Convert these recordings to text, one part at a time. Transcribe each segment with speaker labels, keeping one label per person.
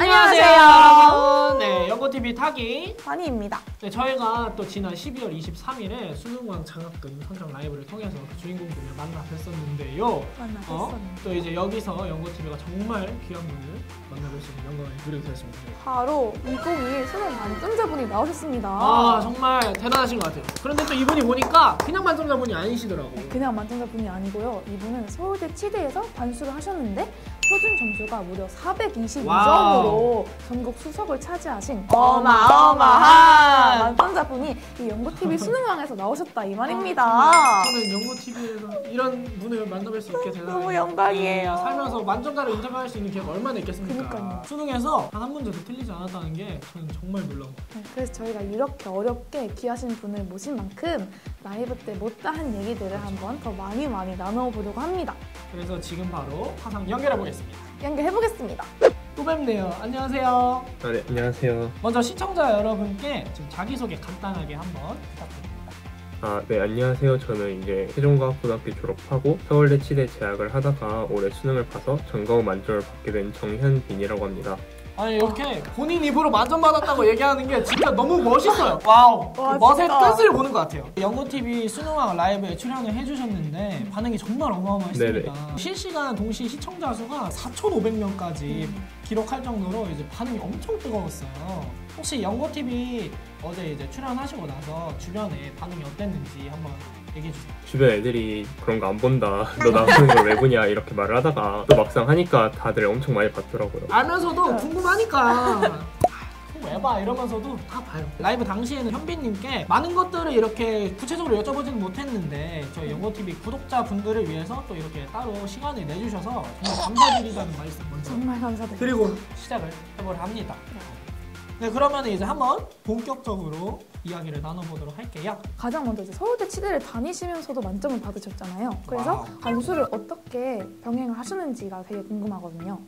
Speaker 1: 안녕하세요. 네, 연고TV 타기
Speaker 2: 환희입니다.
Speaker 1: 네, 저희가 또 지난 12월 23일에 수능왕 장학금 선정 라이브를 통해서 그 주인공들을 만나 뵀었는데요. 또 이제 여기서 연고TV가 정말 귀한 분을 만나볼 수 있는 영광을 누리게 되었습니다.
Speaker 2: 바로 2021 수능 만점자분이 나오셨습니다.
Speaker 1: 아, 정말 대단하신 것 같아요. 그런데 또 이분이 보니까 그냥 만점자분이 아니시더라고요.
Speaker 2: 그냥 만점자분이 아니고요. 이분은 서울대 치대에서 반수를 하셨는데 표준 점수가 무려 422점으로 전국 수석을 차지하신 어마어마한 만점자분이 이 연고TV 수능왕에서 나오셨다 이 말입니다.
Speaker 1: 저는 연고TV에서 이런 분을 만나뵐 수 있게 되다니
Speaker 2: 너무 영광이에요.
Speaker 1: 살면서 만점자를 인터뷰할 수 있는 기회가 얼마나 있겠습니까?
Speaker 2: 그러니까요.
Speaker 1: 수능에서 단 한 문제도 틀리지 않았다는 게 저는 정말 놀라운 것 같아요.
Speaker 2: 그래서 저희가 이렇게 어렵게 귀하신 분을 모신 만큼 라이브 때 못다한 얘기들을 한번 더 많이 나눠보려고 합니다.
Speaker 1: 그래서 지금 바로 화상 연결해보겠습니다.
Speaker 2: 연결해보겠습니다.
Speaker 1: 또 뵙네요. 안녕하세요.
Speaker 3: 네, 안녕하세요.
Speaker 1: 먼저 시청자 여러분께 지금 자기소개 간단하게 한번 부탁드립니다.
Speaker 3: 네, 안녕하세요. 저는 이제 세종과학고등학교 졸업하고 서울대 치대 재학을 하다가 올해 수능을 봐서 전과후 만점을 받게 된 정현빈이라고 합니다.
Speaker 1: 아니 이렇게 본인 입으로 만점 받았다고 얘기하는 게 진짜 너무 멋있어요. 와우.
Speaker 2: 와,
Speaker 1: 그 멋의
Speaker 2: 진짜.
Speaker 1: 뜻을 보는 것 같아요. 연고TV 수능왕 라이브에 출연을 해주셨는데 반응이 정말 어마어마했습니다.
Speaker 3: 네네.
Speaker 1: 실시간 동시 시청자 수가 4,500명까지 기록할 정도로 이제 반응이 엄청 뜨거웠어요. 혹시 연고TV 어제 이제 출연하시고 나서 주변에 반응이 어땠는지 한번 얘기해주세요.
Speaker 3: 주변 애들이 그런 거 안 본다. 너 나오는 걸 왜 보냐 이렇게 말을 하다가 또 막상 하니까 다들 엄청 많이 봤더라고요.
Speaker 1: 알면서도 궁금하니까 왜 봐? 이러면서도 다 봐요. 라이브 당시에는 현빈님께 많은 것들을 이렇게 구체적으로 여쭤보지는 못했는데 저희 연고TV 구독자분들을 위해서 또 이렇게 따로 시간을 내주셔서 정말 감사드리다는 말씀 먼저
Speaker 2: 정말 감사드립니다.
Speaker 1: 그리고 시작을 해보려 합니다. 네, 그러면 이제 한번 본격적으로 이야기를 나눠보도록 할게요.
Speaker 2: 가장 먼저 이제 서울대 치대를 다니시면서도 만점을 받으셨잖아요. 그래서
Speaker 1: 와우.
Speaker 2: 반수를 어떻게 병행을 하셨는지가 되게 궁금하거든요.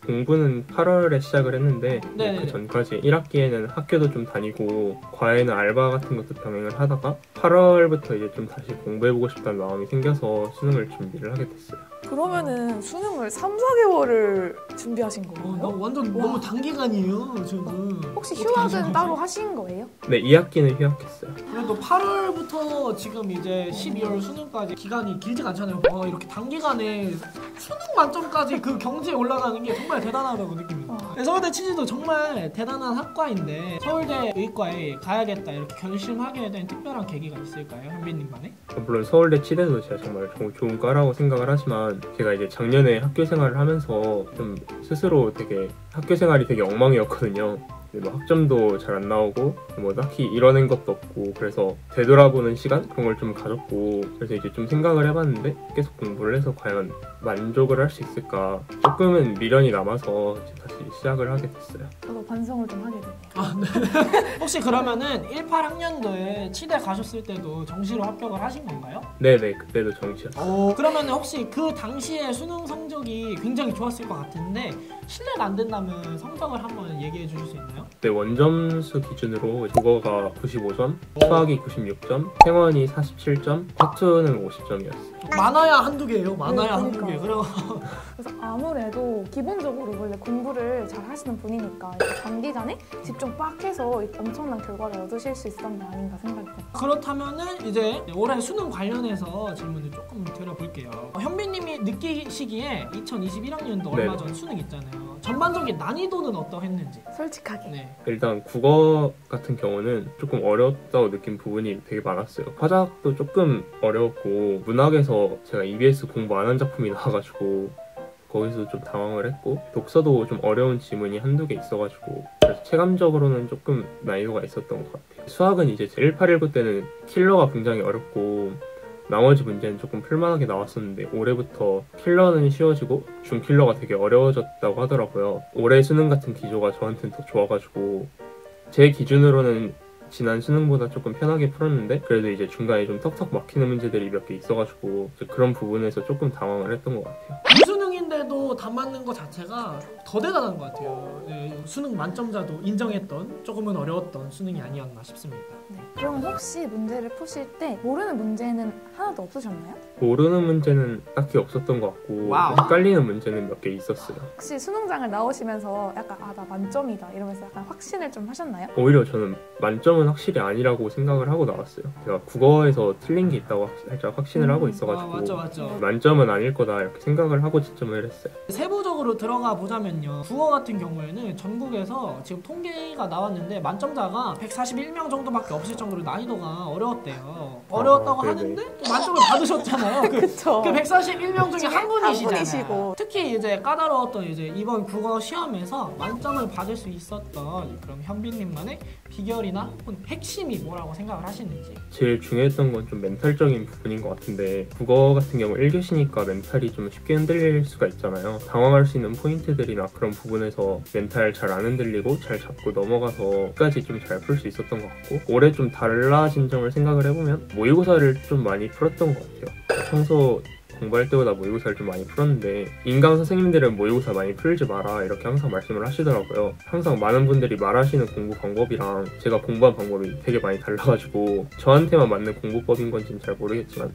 Speaker 3: 공부는 8월에 시작을 했는데
Speaker 1: 네네네.
Speaker 3: 그 전까지 1학기에는 학교도 좀 다니고 과외나 알바 같은 것도 병행을 하다가 8월부터 이제 좀 다시 공부해보고 싶다는 마음이 생겨서 수능을 준비를 하게 됐어요.
Speaker 2: 그러면은 수능을 3, 4개월을 준비하신 건가요?
Speaker 1: 완전 너무 단기간이에요, 지금.
Speaker 2: 혹시
Speaker 1: 어떻게 하신
Speaker 2: 휴학은
Speaker 1: 거지?
Speaker 2: 따로 하신 거예요?
Speaker 3: 네, 2학기는 휴학했어요.
Speaker 1: 그래도 8월부터 지금 이제 12월 수능까지 기간이 길지가 않잖아요. 이렇게 단기간에 수능 만점까지 그 경지에 올라가는 게 정말 대단하다고 느낍니다. 네, 서울대 치지도 정말 대단한 학과인데 서울대 의과에 가야겠다 이렇게 결심하게 된 특별한 계기가 있을까요? 현빈님만의?
Speaker 3: 물론 서울대 치대도 제가 정말 좋은 과라고 생각을 하지만 제가 이제 작년에 학교 생활을 하면서 좀 스스로 되게 학교 생활이 되게 엉망이었거든요. 뭐 학점도 잘 안 나오고 뭐 딱히 이뤄낸 것도 없고 그래서 되돌아보는 시간 그런 걸 좀 가졌고 그래서 이제 좀 생각을 해봤는데 계속 공부를 해서 과연 만족을 할 수 있을까 조금은 미련이 남아서 이제 다시 시작을 하게 됐어요.
Speaker 2: 저도 반성을 좀 하게 되네요.
Speaker 1: 네. 혹시 그러면은 18학년도에 치대 가셨을 때도 정시로 합격을 하신 건가요?
Speaker 3: 네네 그때도 정시였어요.
Speaker 1: 그러면 혹시 그 당시에 수능 성적이 굉장히 좋았을 것 같은데 실례가 안 된다면 성적을 한번 얘기해 주실 수 있나요?
Speaker 3: 그때 원점수 기준으로 국어가 95점, 수학이 96점, 생원이 47점, 화투는 50점이었어요.
Speaker 1: 많아야 한두 개예요. 많아야
Speaker 2: 네,
Speaker 1: 한두 개.
Speaker 2: 그러니까요.
Speaker 1: 그래서
Speaker 2: 그래서 아무래도 기본적으로 원래 공부를 잘 하시는 분이니까 이렇게 단기간에 집중 빡 해서 엄청난 결과를 얻으실 수 있었던 게 아닌가 생각이 듭니다.
Speaker 1: 그렇다면은 이제 올해 수능 관련해서 질문을 조금 드려볼게요. 현빈님이 느끼시기에 2021학년도 얼마 전 수능 있잖아요. 전반적인 난이도는 어떠했는지.
Speaker 2: 솔직하게.
Speaker 1: 네.
Speaker 3: 일단 국어 같은 경우는 조금 어렵다고 느낀 부분이 되게 많았어요. 화작도 조금 어려웠고 문학에서 제가 EBS 공부 안 한 작품이 나와가지고 거기서 좀 당황을 했고 독서도 좀 어려운 지문이 한두 개 있어가지고 그래서 체감적으로는 조금 난이도가 있었던 것 같아요. 수학은 이제 1819 때는 킬러가 굉장히 어렵고 나머지 문제는 조금 풀만하게 나왔었는데 올해부터 킬러는 쉬워지고 중킬러가 되게 어려워졌다고 하더라고요. 올해 수능 같은 기조가 저한테는 더 좋아가지고 제 기준으로는 지난 수능보다 조금 편하게 풀었는데 그래도 이제 중간에 좀 턱턱 막히는 문제들이 몇 개 있어가지고 그런 부분에서 조금 당황을 했던 것 같아요.
Speaker 1: 수능인데도 다 맞는 것 자체가 더 대단한 것 같아요. 네, 수능 만점자도 인정했던 조금은 어려웠던 수능이 아니었나 싶습니다.
Speaker 2: 네. 그러면 혹시 문제를 푸실 때 모르는 문제는 하나도 없으셨나요?
Speaker 3: 모르는 문제는 딱히 없었던 것 같고
Speaker 1: 와우.
Speaker 3: 헷갈리는 문제는 몇 개 있었어요.
Speaker 2: 혹시 수능장을 나오시면서 약간 나 만점이다 이러면서 약간 확신을 좀 하셨나요?
Speaker 3: 오히려 저는 만점은 확실히 아니라고 생각을 하고 나왔어요. 제가 국어에서 틀린 게 있다고 살짝 확신을 하고 있어가지고
Speaker 1: 맞죠.
Speaker 3: 만점은 아닐 거다 이렇게 생각을 하고 지점을 했어요.
Speaker 1: 세부적으로 들어가 보자면요. 국어 같은 경우에는 전국에서 지금 통계가 나왔는데 만점자가 141명 정도밖에 없을 정도로 난이도가 어려웠대요. 어려웠다고
Speaker 3: 네네.
Speaker 1: 하는데 또 만점을 받으셨잖아요.
Speaker 2: 그쵸.
Speaker 1: 그 141명 중에 한 분이시잖아요.
Speaker 2: 분이시고.
Speaker 1: 특히 이제 까다로웠던 이제 이번 국어 시험에서 만점을 받을 수 있었던 그럼 현빈님만의 비결이나 혹은 핵심이 뭐라고 생각을 하시는지.
Speaker 3: 제일 중요했던 건 좀 멘탈적인 부분인 것 같은데 국어 같은 경우 1교시니까 멘탈이 좀 쉽게 흔들릴 수가 있잖아요. 당황할 수 있는 포인트들이나 그런 부분에서 멘탈 잘 안 흔들리고 잘 잡고 넘어가서 끝까지 좀 잘 풀 수 있었던 것 같고 올해 좀 달라진 점을 생각을 해보면 모의고사를 좀 많이 풀었던 것 같아요. 평소 공부할 때보다 모의고사를 좀 많이 풀었는데 인강 선생님들은 모의고사 많이 풀지 마라 이렇게 항상 말씀을 하시더라고요. 항상 많은 분들이 말하시는 공부 방법이랑 제가 공부한 방법이 되게 많이 달라가지고 저한테만 맞는 공부법인 건지는 잘 모르겠지만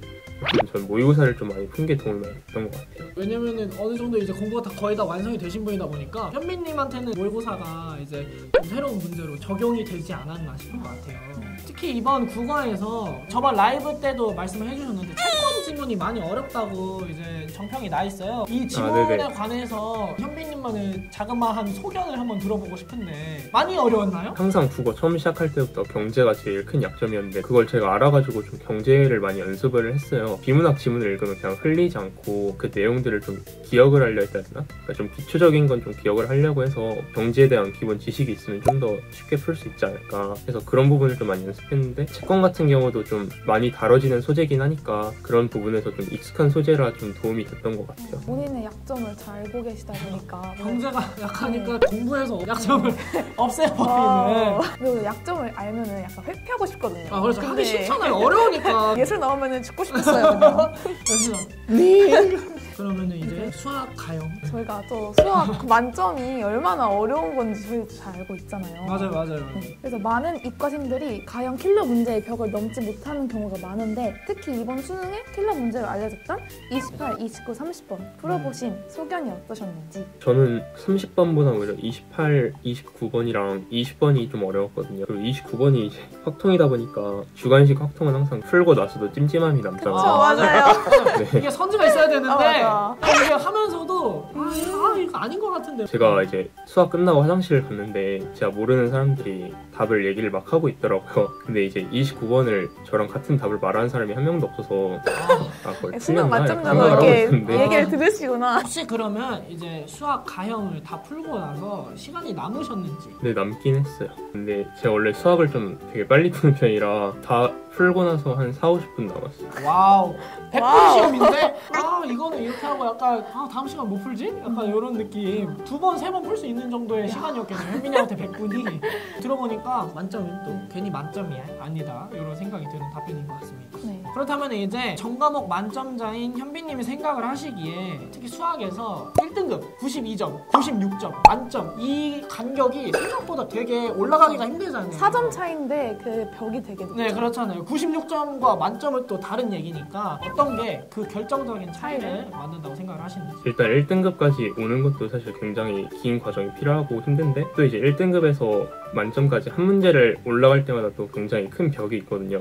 Speaker 3: 전 모의고사를 좀 많이 푼 게 도움이 많이 됐던 것 같아요.
Speaker 1: 왜냐면은 어느 정도 이제 공부가 거의 다 완성이 되신 분이다 보니까 현빈님한테는 모의고사가 이제 좀 새로운 문제로 적용이 되지 않았나 싶은 것 같아요. 특히 이번 국어에서 저번 라이브 때도 말씀을 해주셨는데 채권 지문이 많이 어렵다고 이제 정평이 나 있어요. 이 지문에
Speaker 3: 네네.
Speaker 1: 관해서 현빈님만의 자그마한 소견을 한번 들어보고 싶은데 많이 어려웠나요?
Speaker 3: 항상 국어 처음 시작할 때부터 경제가 제일 큰 약점이었는데 그걸 제가 알아가지고 좀 경제를 많이 연습을 했어요. 비문학 지문을 읽으면 그냥 흘리지 않고 그 내용들을 좀 기억을 하려 했다 해야 되나? 그러니까 좀 기초적인 건 좀 기억을 하려고 해서 경제에 대한 기본 지식이 있으면 좀 더 쉽게 풀 수 있지 않을까 해서 그런 부분을 좀 많이 연습했는데 채권 같은 경우도 좀 많이 다뤄지는 소재긴 하니까 그런 부분에서 좀 익숙한 소재라 좀 도움이 됐던 것 같아요.
Speaker 2: 본인의 약점을 잘 알고 계시다 보니까
Speaker 1: 경제가 약하니까 공부해서 약점을 없애버리는.
Speaker 2: 그리고 약점을 알면은 약간 회피하고 싶거든요.
Speaker 1: 아 그래서 하기
Speaker 2: 근데
Speaker 1: 쉽잖아요. 어려우니까.
Speaker 2: 예술 나오면은 죽고 싶었어요. 그냥.
Speaker 1: 그래서 그러면은 이제 수학 가형.
Speaker 2: 저희가 또 수학 만점이 얼마나 어려운 건지 저희도 잘 알고 있잖아요.
Speaker 1: 맞아요.
Speaker 2: 네. 그래서 많은 이과생들이 가형 킬러 문제의 벽을 넘지 못하는 경우가 많은데 특히 이번 수능에 킬러 문제로 알려졌던 28, 29, 30번 풀어보신 소견이 어떠셨는지.
Speaker 3: 저는 30번보다 오히려 28, 29번이랑 20번이 좀 어려웠거든요. 그리고 29번이 이제 확통이다 보니까 주관식 확통은 항상 풀고 나서도 찜찜함이 남잖아요.
Speaker 2: 맞아요.
Speaker 3: 네.
Speaker 1: 이게 선지가 있어야 되는데
Speaker 2: 맞아.
Speaker 1: 이게 하면서도 이거 아닌 것 같은데.
Speaker 3: 제가 이제 수학 끝나고 화장실을 갔는데 제가 모르는 사람들이 답을 얘기를 막 하고 있더라고요. 근데 이제 29번을 저랑 같은 답을 말하는 사람이 한 명도 없어서 그걸
Speaker 2: 수능
Speaker 3: 틀렸나
Speaker 2: 만점자로
Speaker 3: 생각을 하고
Speaker 2: 이렇게
Speaker 3: 있었는데
Speaker 2: 얘기를 들으시구나.
Speaker 1: 혹시 그러면 이제 수학 가형을 다 풀고 나서 시간이 남으셨는지.
Speaker 3: 네, 남긴 했어요. 근데 제가 원래 수학을 좀 되게 빨리 푸는 편이라 다 풀고 나서 한 4, 50분 남았어요.
Speaker 1: 와우. 100분
Speaker 2: 와우.
Speaker 1: 시험인데 이거는 이렇게 하고 약간 다음 시간 못 풀지? 약간 이런 느낌. 2번, 3번 풀 수 있는 정도의 시간이었겠네요. 현민이한테 100분이. 들어보니까 만점은 또 괜히 만점이야? 아니다. 이런 생각이 드는 답변인 것 같습니다.
Speaker 2: 네.
Speaker 1: 그렇다면 이제 전과목 만점자인 현빈님이 생각을 하시기에 특히 수학에서 1등급 92점, 96점, 만점 이 간격이 생각보다 되게 올라가기가 힘들잖아요.
Speaker 2: 4점 차인데 그 벽이 되게 높죠.
Speaker 1: 네, 그렇잖아요. 96점과 만점은 또 다른 얘기니까 어떤 게 그 결정적인 차이를 만든다고 생각을 하시는지.
Speaker 3: 일단 1등급까지 오는 것도 사실 굉장히 긴 과정이 필요하고 힘든데 또 이제 1등급에서 만점까지 한 문제를 올라갈 때마다 또 굉장히 큰 벽이 있거든요.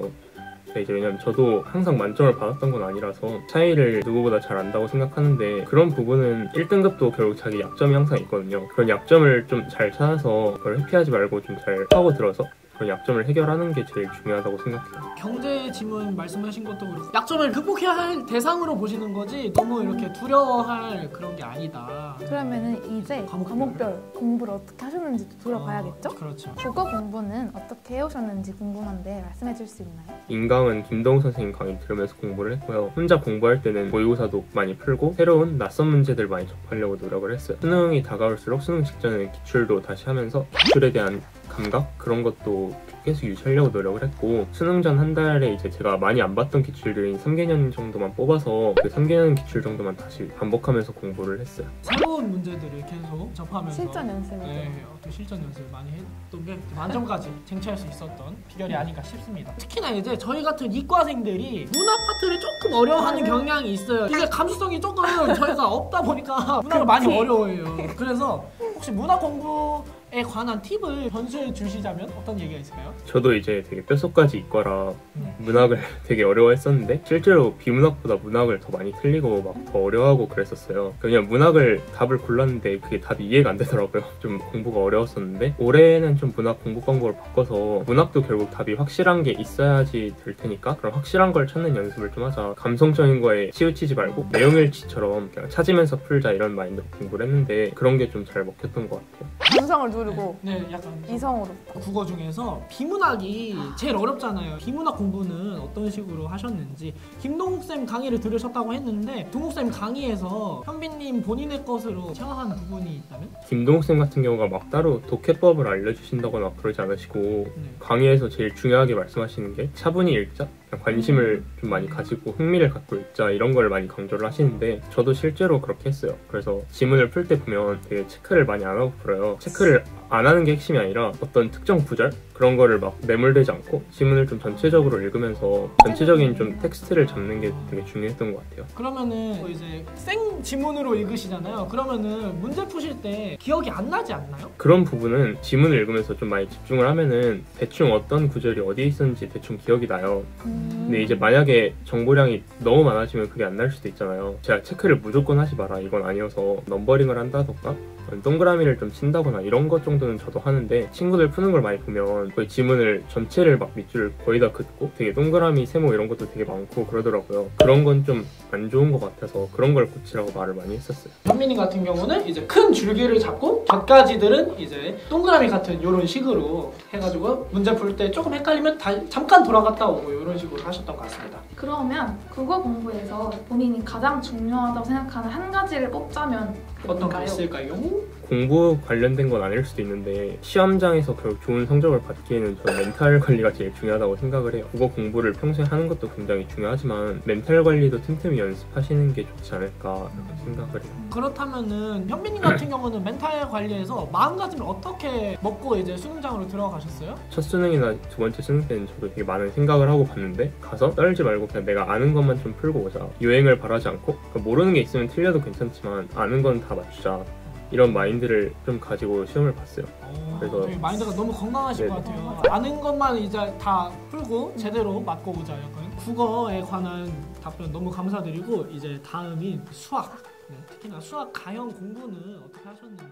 Speaker 3: 이제 왜냐면 저도 항상 만점을 받았던 건 아니라서 차이를 누구보다 잘 안다고 생각하는데 그런 부분은 1등급도 결국 자기 약점이 항상 있거든요. 그런 약점을 좀 잘 찾아서 그걸 회피하지 말고 좀 잘 파고 들어서 그런 약점을 해결하는 게 제일 중요하다고 생각해요.
Speaker 1: 경제 지문 말씀하신 것도 그렇고 약점을 극복해야 할 대상으로 보시는 거지 너무 이렇게 두려워할 그런 게 아니다.
Speaker 2: 그러면은 이제 과목별 공부를 어떻게 하셨는지 돌아봐야겠죠?
Speaker 1: 그렇죠.
Speaker 2: 국어 공부는 어떻게 해오셨는지 궁금한데 말씀해 줄 수 있나요?
Speaker 3: 인강은 김동욱 선생님 강의 들으면서 공부를 했고요. 혼자 공부할 때는 모의고사도 많이 풀고 새로운 낯선 문제들 많이 접하려고 노력을 했어요. 수능이 다가올수록 수능 직전에는 기출도 다시 하면서 기출에 대한 감각 그런 것도 계속 유지하려고 노력을 했고 수능 전 한 달에 이제 제가 많이 안 봤던 기출들인 3개년 정도만 뽑아서 그 3개년 기출 정도만 다시 반복하면서 공부를 했어요.
Speaker 1: 새로운 문제들을 계속 접하면서
Speaker 2: 실전 연습을
Speaker 1: 네, 또 실전 연습을 많이 했던 게 만점까지 쟁취할 수 있었던 비결이 아닌가 싶습니다. 특히나 이제 저희 같은 이과생들이 문학 파트를 조금 어려워하는 경향이 있어요. 이게 감수성이 조금 저희가 없다 보니까 문학을 많이 어려워해요. 그래서 혹시 문학 공부에 관한 팁을 전수해 주시자면 어떤 얘기가 있을까요?
Speaker 3: 저도 이제 되게 뼛속까지 이과라 문학을 되게 어려워했었는데 실제로 비문학보다 문학을 더 많이 틀리고 막 더 어려워하고 그랬었어요. 그냥 문학을 답을 골랐는데 그게 답이 이해가 안 되더라고요. 좀 공부가 어려웠었는데 올해는 좀 문학 공부 방법을 바꿔서 문학도 결국 답이 확실한 게 있어야지 될 테니까 그럼 확실한 걸 찾는 연습을 좀 하자. 감성적인 거에 치우치지 말고 내용일치처럼 그냥 찾으면서 풀자 이런 마인드로 공부를 했는데 그런 게 좀 잘 먹혔던 것 같아요.
Speaker 2: 감성을 누르고
Speaker 1: 네, 약간
Speaker 2: 이성으로.
Speaker 1: 국어 중에서 비문학이 제일 어렵잖아요. 비문학 공부는 어떤 식으로 하셨는지 김동욱 쌤 강의를 들으셨다고 했는데 동욱 쌤 강의에서 현빈님 본인의 것으로 체화한 부분이 있다면?
Speaker 3: 김동욱 쌤 같은 경우가 막 따로 독해법을 알려주신다거나 그러지 않으시고
Speaker 1: 네.
Speaker 3: 강의에서 제일 중요하게 말씀하시는 게 차분히 읽자, 관심을 좀 많이 가지고 흥미를 갖고 읽자 이런 걸 많이 강조를 하시는데 저도 실제로 그렇게 했어요. 그래서 지문을 풀 때 보면 되게 체크를 많이 안 하고 풀어요. 체크를 안 하는 게 핵심이 아니라 어떤 특정 구절 그런 거를 막 매몰되지 않고 지문을 좀 전체적으로 읽으면서 전체적인 좀 텍스트를 잡는 게 되게 중요했던 것 같아요.
Speaker 1: 그러면은 이제 생 지문으로 읽으시잖아요. 그러면은 문제 푸실 때 기억이 안 나지 않나요?
Speaker 3: 그런 부분은 지문을 읽으면서 좀 많이 집중을 하면은 대충 어떤 구절이 어디에 있었는지 대충 기억이 나요. 근데 이제 만약에 정보량이 너무 많아지면 그게 안 날 수도 있잖아요. 제가 체크를 무조건 하지 마라 이건 아니어서 넘버링을 한다던가 동그라미를 좀 친다거나 이런 것 정도는 저도 하는데 친구들 푸는 걸 많이 보면 거의 지문을 전체를 막 밑줄 거의 다 긋고 되게 동그라미 세모 이런 것도 되게 많고 그러더라고요. 그런 건 좀 안 좋은 것 같아서 그런 걸 고치라고 말을 많이 했었어요.
Speaker 1: 현민이 같은 경우는 이제 큰 줄기를 잡고 곁가지들은 이제 동그라미 같은 이런 식으로 해가지고 문제 풀 때 조금 헷갈리면 잠깐 돌아갔다 오고 이런 식으로 하셨던 것 같습니다.
Speaker 2: 그러면 국어 공부에서 본인이 가장 중요하다고 생각하는 한 가지를 뽑자면 그게
Speaker 1: 어떤 게
Speaker 2: 뭘까요?
Speaker 1: 있을까요?
Speaker 3: 공부 관련된 건 아닐 수도 있는데 시험장에서 결국 좋은 성적을 받기에는 저는 멘탈 관리가 제일 중요하다고 생각을 해요. 국어 공부를 평소에 하는 것도 굉장히 중요하지만 멘탈 관리도 틈틈이 연습하시는 게 좋지 않을까 생각을 해요.
Speaker 1: 그렇다면은 현민님 같은 경우는 멘탈 관리에서 마음가짐을 어떻게 먹고 이제 수능장으로 들어가셨어요?
Speaker 3: 첫 수능이나 두 번째 수능 때는 저도 되게 많은 생각을 하고 봤는데 가서 떨지 말고 그냥 내가 아는 것만 좀 풀고 오자. 유행을 바라지 않고 모르는 게 있으면 틀려도 괜찮지만 아는 건 다 맞추자. 이런 마인드를 좀 가지고 시험을 봤어요. 그래서
Speaker 1: 되게 마인드가 너무 건강하실
Speaker 3: 네.
Speaker 1: 것 같아요. 아는 것만 이제 다 풀고 제대로 맞고 오자. 약간 국어에 관한 답변 너무 감사드리고 이제 다음이 수학. 네, 특히나 수학 가형 공부는 어떻게 하셨는지